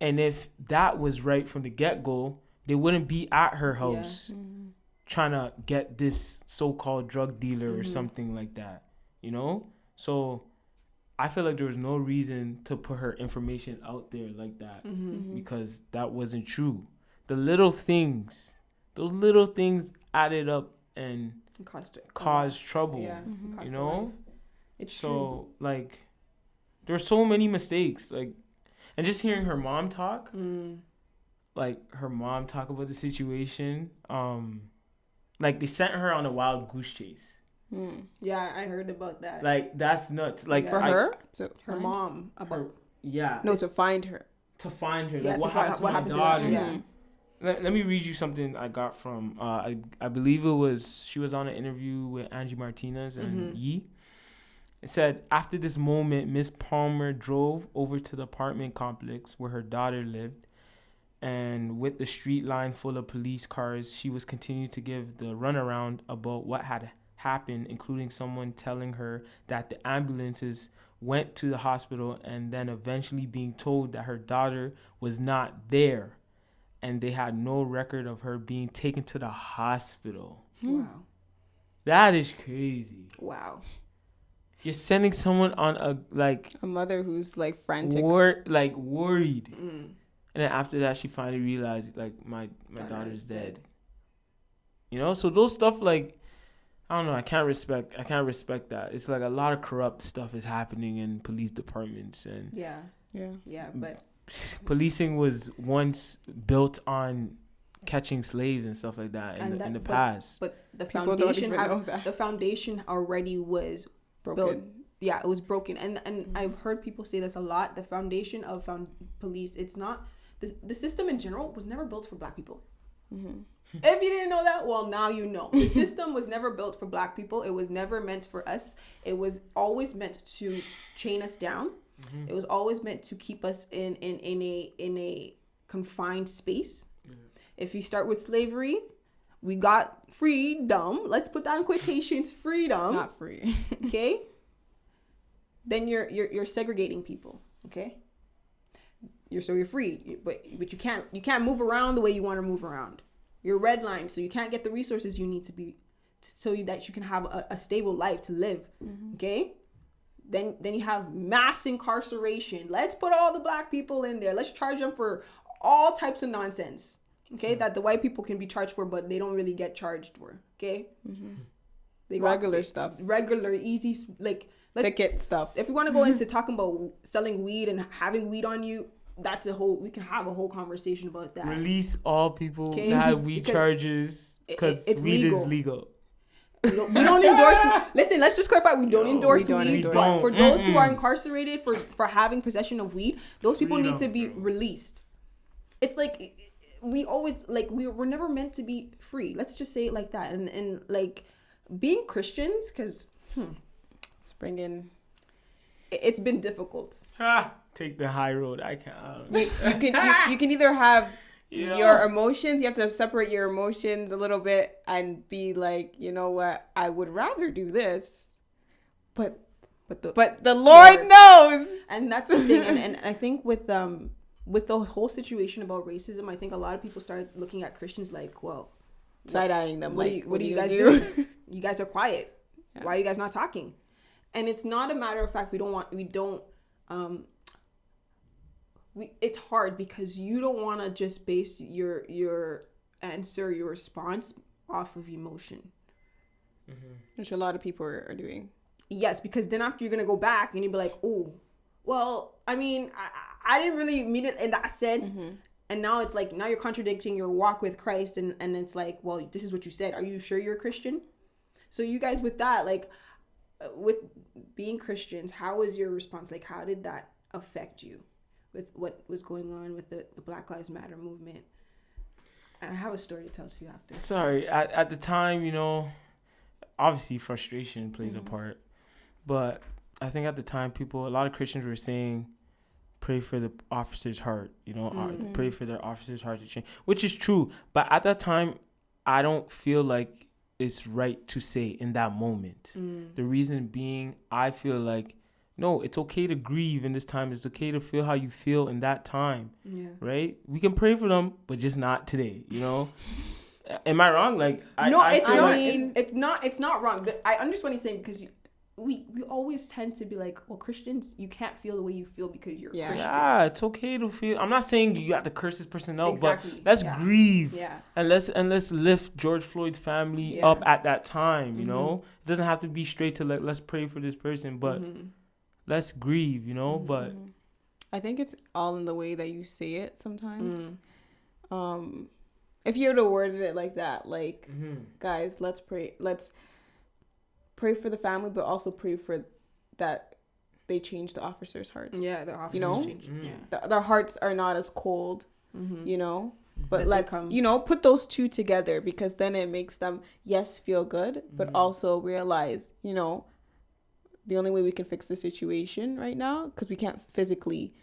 And if that was right from the get-go, they wouldn't be at her house trying to get this so-called drug dealer or something like that, you know? So I feel like there was no reason to put her information out there like that because that wasn't true. Those little things added up and caused trouble, you know? It's true. Like, there's so many mistakes, like, and just hearing her mom talk, like, her mom talk about the situation, like, they sent her on a wild goose chase. Yeah, I heard about that. Like, that's nuts. Like, for her? Her mom. About to find her. To find her. Yeah, like, what happened to my daughter? Yeah. Let me read you something I got from, I believe she was on an interview with Angie Martinez and Yee. It said, after this moment, Miss Palmer drove over to the apartment complex where her daughter lived. And with the street line full of police cars, she was continuing to give the runaround about what had happened, including someone telling her that the ambulances went to the hospital and then eventually being told that her daughter was not there and they had no record of her being taken to the hospital. Wow. That is crazy. Wow. You're sending someone on a mother who's like frantic, worried. And then after that, she finally realized, like, my daughter's dead. You know, so those stuff, like, I don't know, I can't respect that. It's like a lot of corrupt stuff is happening in police departments, and but policing was once built on catching slaves and stuff like that in the past. But the foundation already was broken. Built. Yeah, it was broken, and I've heard people say this a lot. The foundation of police, it's not the system in general was never built for black people. If you didn't know that, well, now you know. The system was never built for black people. It was never meant for us. It was always meant to chain us down, It was always meant to keep us in a confined space. If you start with slavery, we got freedom. Let's put that in quotations, freedom. Not free. Okay? Then you're segregating people, okay? You're free, but you can't move around the way you want to move around. You're redlined, so you can't get the resources you need to be so that you can have a stable life to live. Okay? Then you have mass incarceration. Let's put all the black people in there. Let's charge them for all types of nonsense. Okay? That the white people can be charged for, but they don't really get charged for. Okay? They Regular stuff. Regular, easy, like ticket stuff. If we want to go into talking about selling weed and having weed on you, we can have a whole conversation about that. Release all people that have weed charges because weed is legal. We don't endorse. Listen, let's just clarify. We don't endorse weed. But for those who are incarcerated for having possession of weed, those people need to be released. It's like we always we're never meant to be free. Let's just say it like that. And like being Christians, because it's been difficult. Take the high road. I can't. You can either have your emotions. You have to separate your emotions a little bit and be like, you know what? I would rather do this, but the Lord knows. And that's the thing. And I think with the whole situation about racism, I think a lot of people started looking at Christians like, well, side-eyeing them. What do you guys do? You guys are quiet. Yeah. Why are you guys not talking? And it's not a matter of fact it's hard because you don't want to just base your answer, your response off of emotion. Which a lot of people are doing. Yes, because then after you're going to go back and you'll be like, oh, well, I mean, I didn't really mean it in that sense. And now it's like, now you're contradicting your walk with Christ. And it's like, well, this is what you said. Are you sure you're a Christian? So you guys with that, like with being Christians, how was your response? Like, how did that affect you with what was going on with the Black Lives Matter movement? And I have a story to tell to you after. Sorry, at the time, obviously frustration plays a part. But I think at the time, a lot of Christians were saying, pray for the officer's heart, pray for their officer's heart to change, which is true. But at that time, I don't feel like it's right to say in that moment. The reason being, I feel like, no, it's okay to grieve in this time. It's okay to feel how you feel in that time, right? We can pray for them, but just not today, Am I wrong? Like, it's not wrong. But I understand what he's saying because we always tend to be like, well, Christians, you can't feel the way you feel because you're Christian. Yeah, it's okay to feel. I'm not saying you have to curse this person out, but let's grieve. And let's lift George Floyd's family up at that time, It doesn't have to be straight to let's pray for this person, but let's grieve, but I think it's all in the way that you say it sometimes. If you were to word it like that, like, guys, let's pray for the family, but also pray for that they change the officers' hearts. Yeah, the officers change. Their hearts are not as cold, But let's, put those two together because then it makes them, feel good, but also realize, the only way we can fix the situation right now, because we can't physically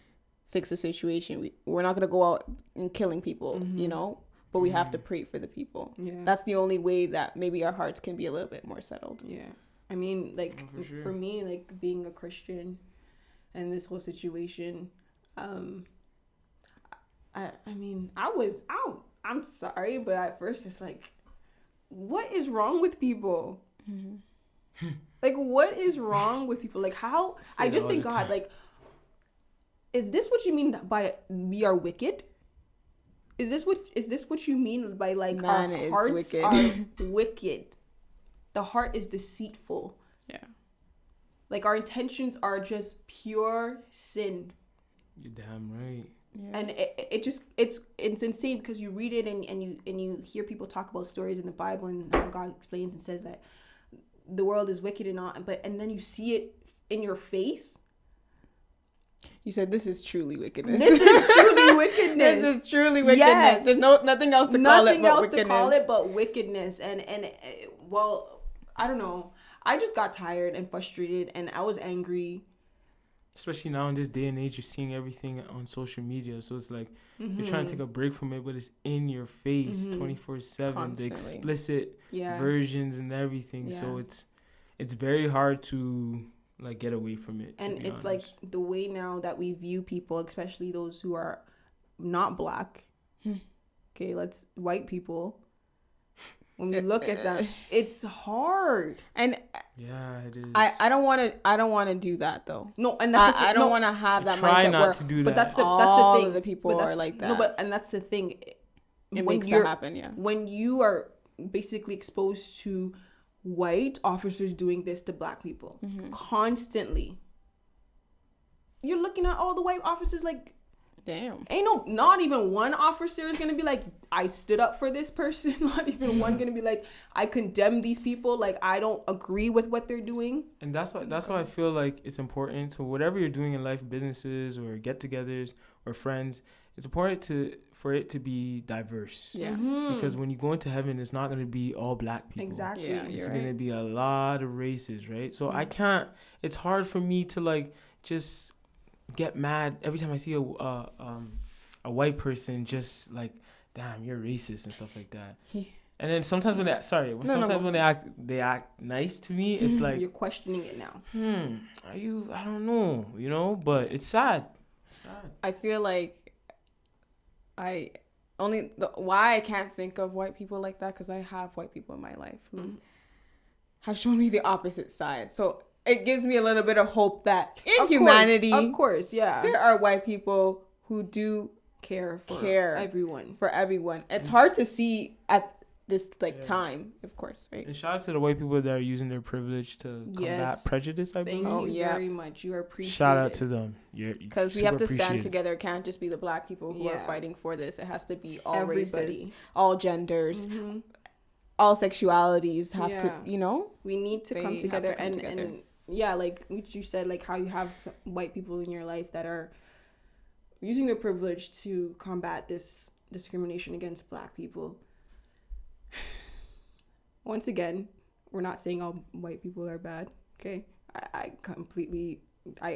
fix the situation. We're not going to go out and killing people, but we have to pray for the people. Yeah. That's the only way that maybe our hearts can be a little bit more settled. Yeah. I mean, like, for me, like, being a Christian and this whole situation, I'm sorry, but at first it's like, what is wrong with people? Like, what is wrong with people? Like, how? I just say, God, like, is this what you mean by we are wicked? Is this what you mean by, like, our hearts are wicked? The heart is deceitful. Yeah. Like, our intentions are just pure sin. You're damn right. Yeah. And it's insane because you read it and you hear people talk about stories in the Bible and how God explains and says that the world is wicked and all, and then you see it in your face. You said this is truly wickedness. This is truly wickedness. This is truly wickedness. Yes. There's nothing else to call it but wickedness. And well, I don't know. I just got tired and frustrated and I was angry. especially now in this day and age, you're seeing everything on social media. So it's like you're trying to take a break from it, but it's in your face 24/7. The explicit versions and everything. Yeah. So it's very hard to like get away from it. And it's honest. Like the way now that we view people, especially those who are not black. Okay, white people. When we look at them, it's hard. And yeah, it is. I don't want to do that though. No, and that's I don't want to have that try mindset not where, to do that. But that's the thing. Of the people are like that. No, but and that's the thing. It makes that happen. Yeah. When you are basically exposed to white officers doing this to black people constantly, you're looking at all the white officers like, damn. Not even one officer is gonna be like, I stood up for this person. Not even one gonna be like, I condemn these people. Like, I don't agree with what they're doing. And that's why I feel like it's important to whatever you're doing in life, businesses or get-togethers or friends. It's important for it to be diverse. Yeah. Because when you go into heaven, it's not gonna be all black people. Exactly. Yeah, it's gonna be a lot of races, right? So I can't. It's hard for me to like just get mad every time I see a white person just like, damn, you're racist and stuff like that. And then sometimes when they act nice to me, it's like you're questioning it now. Are you? I don't know, but it's sad. I feel like why I can't think of white people like that, because I have white people in my life who have shown me the opposite side. So it gives me a little bit of hope that in humanity, of course, yeah, there are white people who do care for everyone. It's hard to see at this time, of course, right? And shout out to the white people that are using their privilege to combat prejudice. I believe. Thank you very much. You are appreciated. Shout out to them. Because we have to stand together. It can't just be the black people who are fighting for this. It has to be all races, all genders. All sexualities have to, we need to come together and yeah, like what you said, like how you have some white people in your life that are using their privilege to combat this discrimination against black people. Once again, we're not saying all white people are bad, okay? I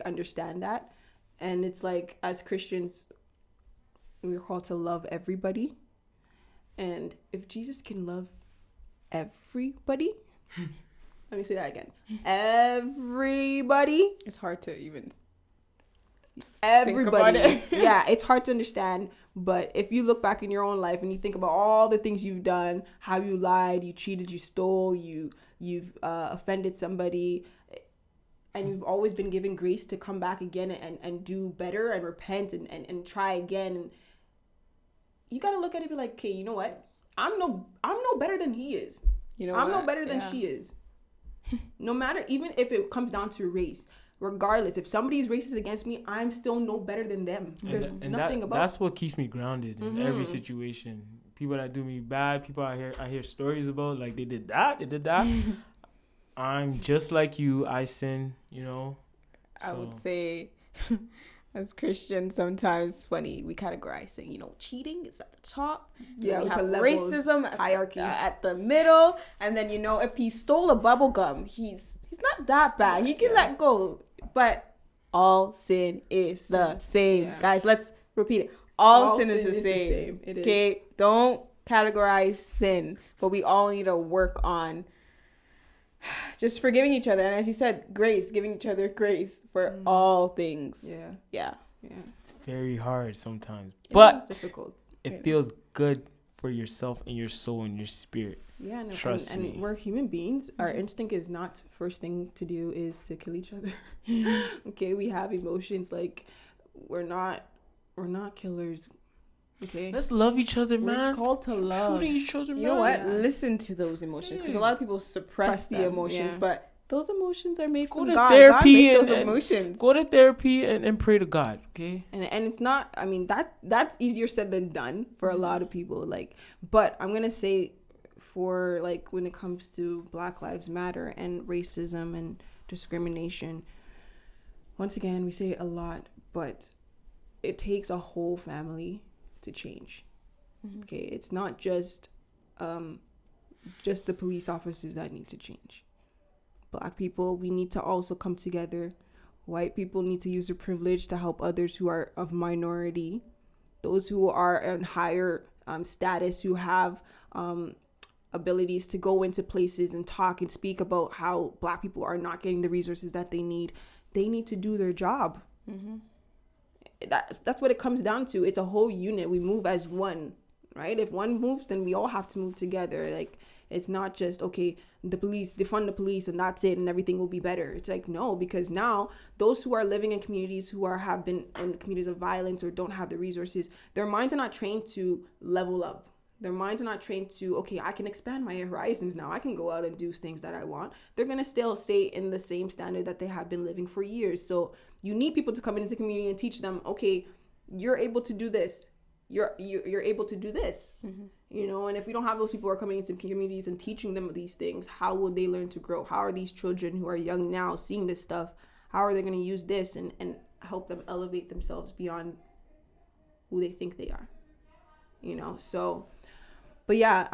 understand that. And it's like, as Christians, we're called to love everybody. And if Jesus can love everybody, let me say that again. Everybody. It's hard to even everybody. Think about it. Yeah, it's hard to understand. But if you look back in your own life and you think about all the things you've done, how you lied, you cheated, you stole, you've offended somebody, and you've always been given grace to come back again and do better and repent and try again. And you got to look at it and be like, okay, you know what? I'm no better than he is. I'm no better than she is. No matter, even if it comes down to race, regardless, if somebody's racist against me, I'm still no better than them. There's nothing about that's what keeps me grounded in every situation. People that do me bad, people I hear stories about, like they did that. I'm just like you. I sin, So. I would say, as Christians, sometimes when we categorize saying, cheating is at the top. Yeah, we have racism hierarchy at the middle, and then if he stole a bubble gum, he's not that bad. He can let go. But all sin is the same, guys. Let's repeat it. All sin is the same. It is. Okay, don't categorize sin, but we all need to work on just forgiving each other, and as you said, grace, giving each other grace for all things. Yeah. It's very hard sometimes, but it's difficult. It feels good for yourself and your soul and your spirit. Yeah, no, trust me. And we're human beings. Our instinct is not first thing to do is to kill each other. Okay, we have emotions. Like we're not killers. Okay, let's love each other, man. We're called to love each other, man. You know what? Listen to those emotions, because a lot of people suppress the emotions, but those emotions are made from God. Therapy God made those emotions. Go to therapy and pray to God, okay? And it's not. I mean that's easier said than done for a lot of people. Like, but I'm gonna say, for like when it comes to Black Lives Matter and racism and discrimination, once again we say it a lot, but it takes a whole family to change. Okay, it's not just the police officers that need to change. Black people, we need to also come together White people need to use their privilege to help others who are of minority, those who are in higher status, who have abilities to go into places and talk and speak about how Black people are not getting the resources that they need. They need to do their job. Mm-hmm. That's what it comes down to. It's a whole unit. We move as one, right? If one moves, then we all have to move together. Like, it's not just, okay, the police, defund the police and that's it and everything will be better. It's like, no, because now those who are living in communities who have been in communities of violence or don't have the resources, their minds are not trained to level up. Their minds are not trained to, okay, I can expand my horizons now. I can go out and do things that I want. They're going to still stay in the same standard that they have been living for years. So you need people to come into the community and teach them, okay, you're able to do this. You're able to do this, you know, and if we don't have those people who are coming into communities and teaching them these things, how will they learn to grow? How are these children who are young now seeing this stuff? How are they going to use this and help them elevate themselves beyond who they think they are, you know? So, but yeah,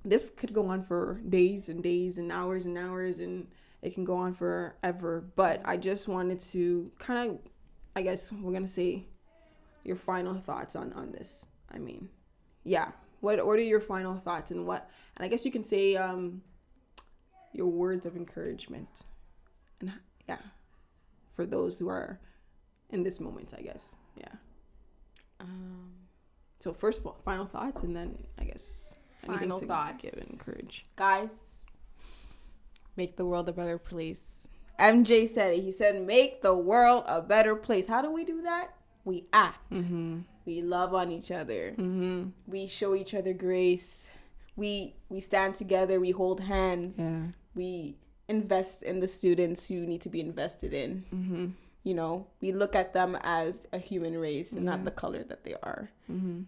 this could go on for days and days and hours, and it can go on forever. But I just wanted to kind of, I guess we're going to say, your final thoughts on this. I mean, yeah, what are your final thoughts and I guess you can say your words of encouragement, and yeah, for those who are in this moment, I guess. Yeah. So first of all, final thoughts, and then I guess final thoughts. Give and encourage. Guys, make the world a better place. MJ said it. He said, make the world a better place. How do we do that? We act. Mm-hmm. We love on each other. Mm-hmm. We show each other grace. We stand together. We hold hands. Yeah. We invest in the students who need to be invested in. Mm-hmm. You know, we look at them as a human race and not the color that they are. Mm-hmm.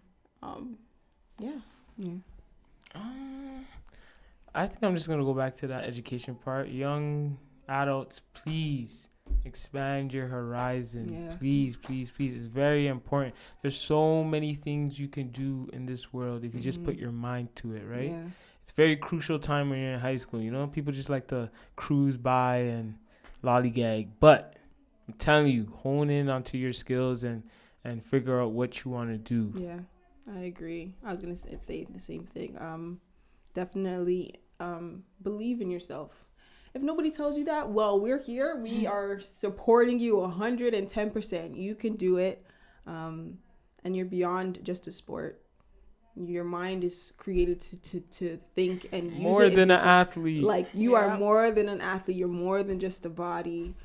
I think I'm just going to go back to that education part. Young adults, please expand your horizon. Yeah. Please. It's very important. There's so many things you can do in this world if you just put your mind to it, right? Yeah. It's a very crucial time when you're in high school, you know? People just like to cruise by and lollygag. But I'm telling you, hone in onto your skills and figure out what you want to do. Yeah, I agree. I was going to say the same thing. Definitely believe in yourself. If nobody tells you that, well, we're here. We are supporting you 110%. You can do it. And you're beyond just a sport. Your mind is created to think and use more than an athlete. Like, you are more than an athlete. You're more than just a body.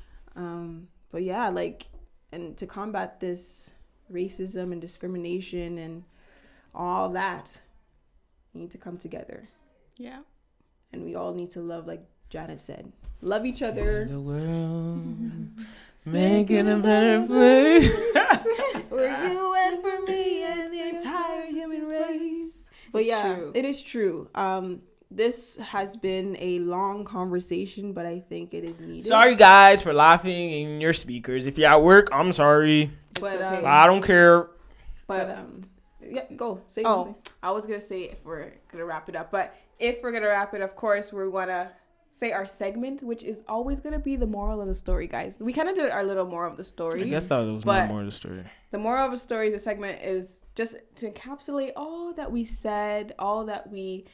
But yeah, like, and to combat this racism and discrimination and all that, you need to come together. Yeah. And we all need to love, like Janet said, love each other. The world, making a better place. For you and for me and the entire human race. But yeah, it is true. This has been a long conversation, but I think it is needed. Sorry, guys, for laughing in your speakers. If you're at work, I'm sorry. But okay. I don't care. But yeah, go say something. I was gonna say if we're gonna wrap it up, but if we're gonna wrap it, of course, we're gonna say our segment, which is always gonna be the moral of the story, guys. We kind of did our little moral of the story. I guess that was my moral of the story. The moral of the story is a segment is just to encapsulate all that we said, all that we,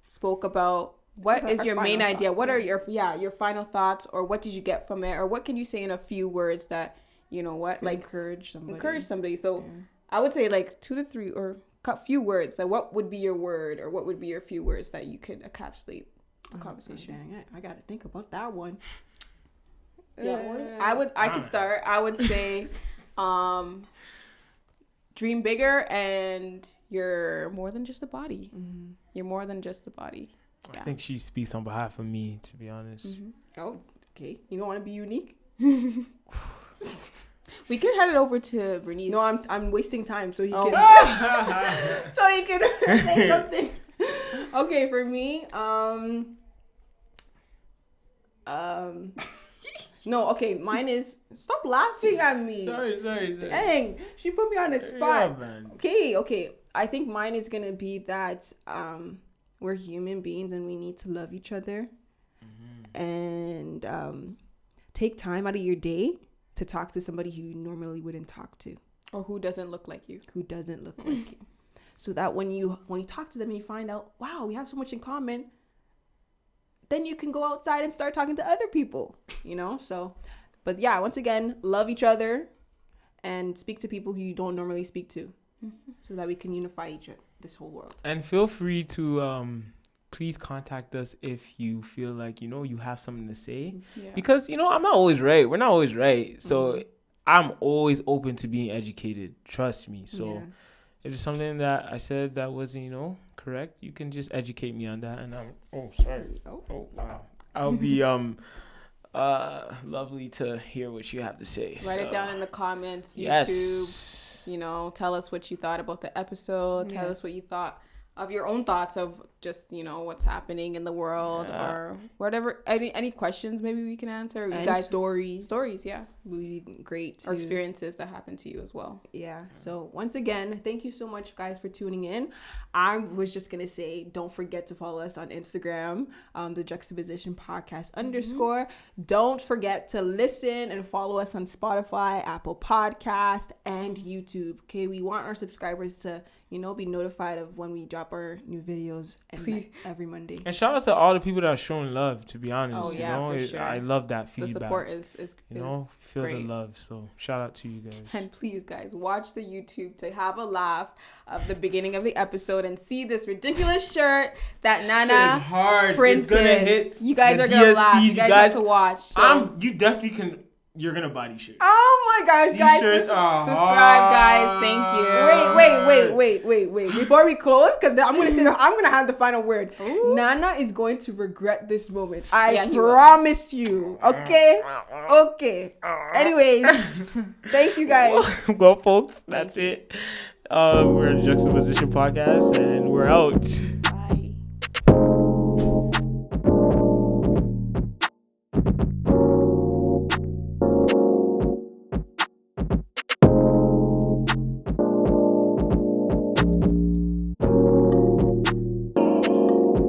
spoke about. What is your main idea? What are your final thoughts, or what did you get from it, or what can you say in a few words that encourage somebody. So I would say like 2 to 3 or a few words. So what would be your word, or what would be your few words that you could encapsulate the conversation? Dang, I gotta think about that one. I could start. I would say dream bigger, and you're more than just a body. Mm-hmm. You're more than just a body. I think she speaks on behalf of me, to be honest. Mm-hmm. Oh, okay. You don't want to be unique? We could head it over to Bernice. No, I'm wasting time so he can so he can say something. Okay, for me, no, okay, mine is stop laughing at me. Sorry. Dang, she put me on the spot. Yeah, okay. I think mine is gonna be that we're human beings and we need to love each other, and take time out of your day to talk to somebody who you normally wouldn't talk to. Or who doesn't look like you. Who doesn't look like you. So that when you talk to them and you find out, wow, we have so much in common, then you can go outside and start talking to other people, you know? So, but yeah, once again, love each other and speak to people who you don't normally speak to, so that we can unify this whole world. And feel free to please contact us if you feel like, you know, you have something to say. Yeah. Because, you know, I'm not always right. We're not always right. So I'm always open to being educated. Trust me. So if there's something that I said that wasn't, you know, correct, you can just educate me on that. And sorry. Oh, wow. I'll be lovely to hear what you have to say. Write it down in the comments. YouTube. Yes. You know, tell us what you thought about the episode. Tell us what you thought of your own thoughts of just, you know, what's happening in the world or whatever. Any questions maybe we can answer. You guys, stories, yeah, would be great. Or experiences that happened to you as well. Yeah. So once again, thank you so much, guys, for tuning in. I was just gonna say, don't forget to follow us on Instagram, the Juxtaposition Podcast _. Don't forget to listen and follow us on Spotify, Apple Podcast, and YouTube. Okay, we want our subscribers to, you know, be notified of when we drop our new videos every Monday. And shout out to all the people that are showing love, to be honest. Oh, yeah, you know, for sure. I love that feedback. The support is you know, feel great. the love. So shout out to you guys. And please, guys, watch the YouTube to have a laugh of the beginning of the episode and see this ridiculous shirt that Nana hard. printed. It's gonna hit. You guys the are gonna DSPs. laugh. You guys have to watch. So. You definitely can. You're gonna buy these shirts. Oh my gosh, These guys! shirts are Subscribe, guys. Thank you. Wait! Before we close, because I'm gonna have the final word. Ooh. Nana is going to regret this moment. I promise you. Okay. Anyways, thank you guys. Well, folks, that's it. We're the Juxtaposition Podcast, and we're out.